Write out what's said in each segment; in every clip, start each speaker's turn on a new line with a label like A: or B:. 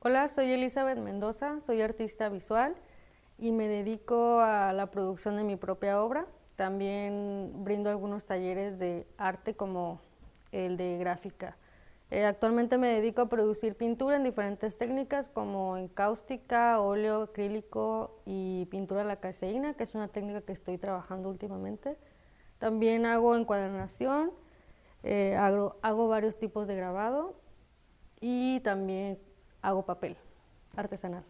A: Hola, soy Elizabeth Mendoza, soy artista visual y me dedico a la producción de mi propia obra. También brindo algunos talleres de arte como el de gráfica. Actualmente me dedico a producir pintura en diferentes técnicas como cáustica, óleo, acrílico y pintura a la caseína, que es una técnica que estoy trabajando últimamente. También hago encuadernación, hago varios tipos de grabado y también hago papel artesanal.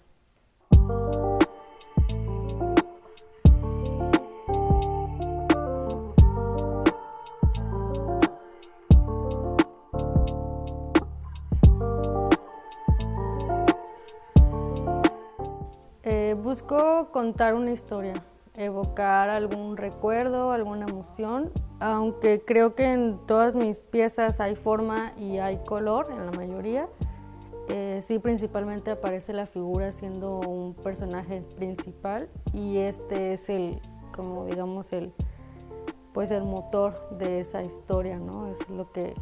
A: Busco contar una historia, evocar algún recuerdo, alguna emoción, aunque creo que en todas mis piezas hay forma y hay color, en la mayoría. Sí, principalmente aparece la figura siendo un personaje principal y este es como digamos, pues el motor de esa historia, ¿no? Es lo que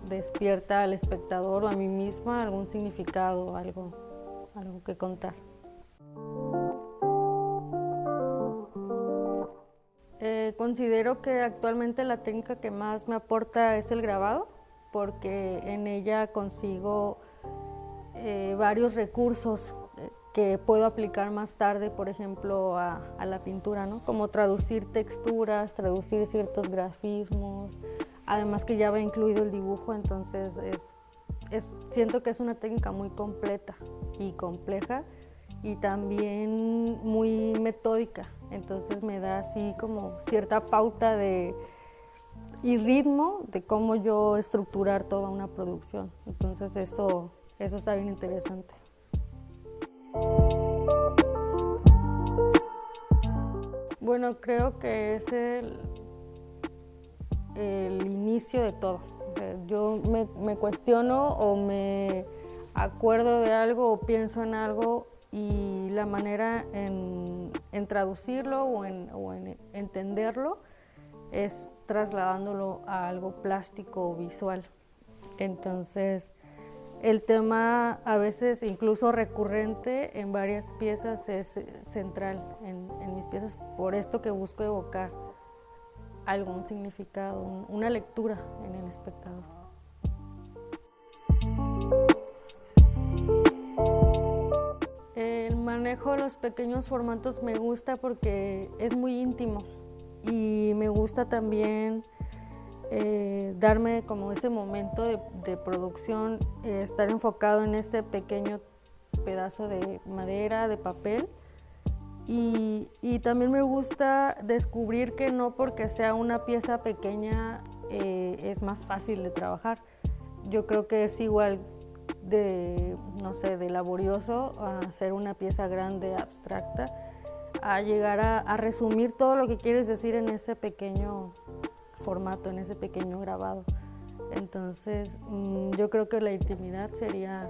A: despierta al espectador o a mí misma algún significado, algo que contar. Considero que actualmente la técnica que más me aporta es el grabado, porque en ella consigo varios recursos que puedo aplicar más tarde, por ejemplo, a la pintura, ¿no? Como traducir texturas, traducir ciertos grafismos, además que ya va incluido el dibujo, entonces siento que es una técnica muy completa y compleja y también muy metódica, entonces me da así como cierta pauta y ritmo de cómo yo estructurar toda una producción, entonces eso está bien interesante. Bueno, creo que es el inicio de todo. O sea, yo me cuestiono o me acuerdo de algo o pienso en algo y la manera en traducirlo o en entenderlo es trasladándolo a algo plástico o visual. Entonces, el tema a veces incluso recurrente en varias piezas es central en mis piezas por esto que busco evocar algún significado, una lectura en el espectador. El manejo de los pequeños formatos me gusta porque es muy íntimo y me gusta también darme como ese momento de producción, estar enfocado en ese pequeño pedazo de madera, de papel y también me gusta descubrir que no porque sea una pieza pequeña es más fácil de trabajar. Yo creo que es igual no sé, de laborioso a hacer una pieza grande, abstracta, a llegar a resumir todo lo que quieres decir en ese pequeño formato, en ese pequeño grabado. Entonces, yo creo que la intimidad sería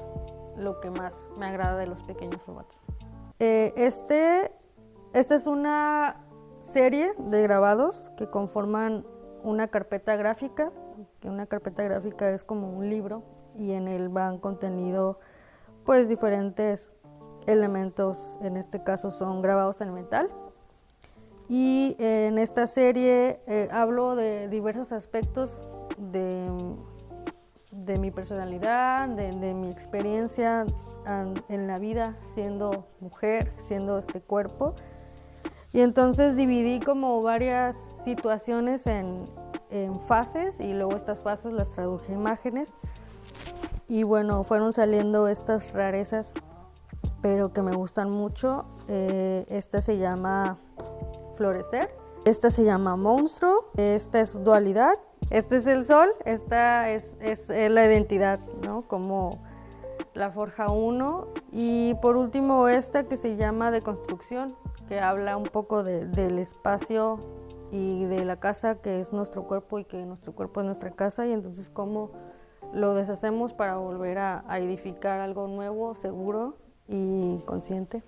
A: lo que más me agrada de los pequeños formatos. Esta es una serie de grabados que conforman una carpeta gráfica, que una carpeta gráfica es como un libro y en él van contenido pues diferentes elementos, en este caso son grabados en metal. Y en esta serie hablo de diversos aspectos de mi personalidad, de mi experiencia en la vida siendo mujer, siendo este cuerpo. Y entonces dividí como varias situaciones en fases y luego estas fases las traduje a imágenes. Y bueno, fueron saliendo estas rarezas, pero que me gustan mucho. Esta se llama Florecer, esta se llama Monstruo, esta es Dualidad, este es el Sol, esta es la identidad, ¿no? Como la forja uno. Y por último esta que se llama Deconstrucción, que habla un poco del espacio y de la casa que es nuestro cuerpo y que nuestro cuerpo es nuestra casa y entonces cómo lo deshacemos para volver a edificar algo nuevo, seguro y consciente.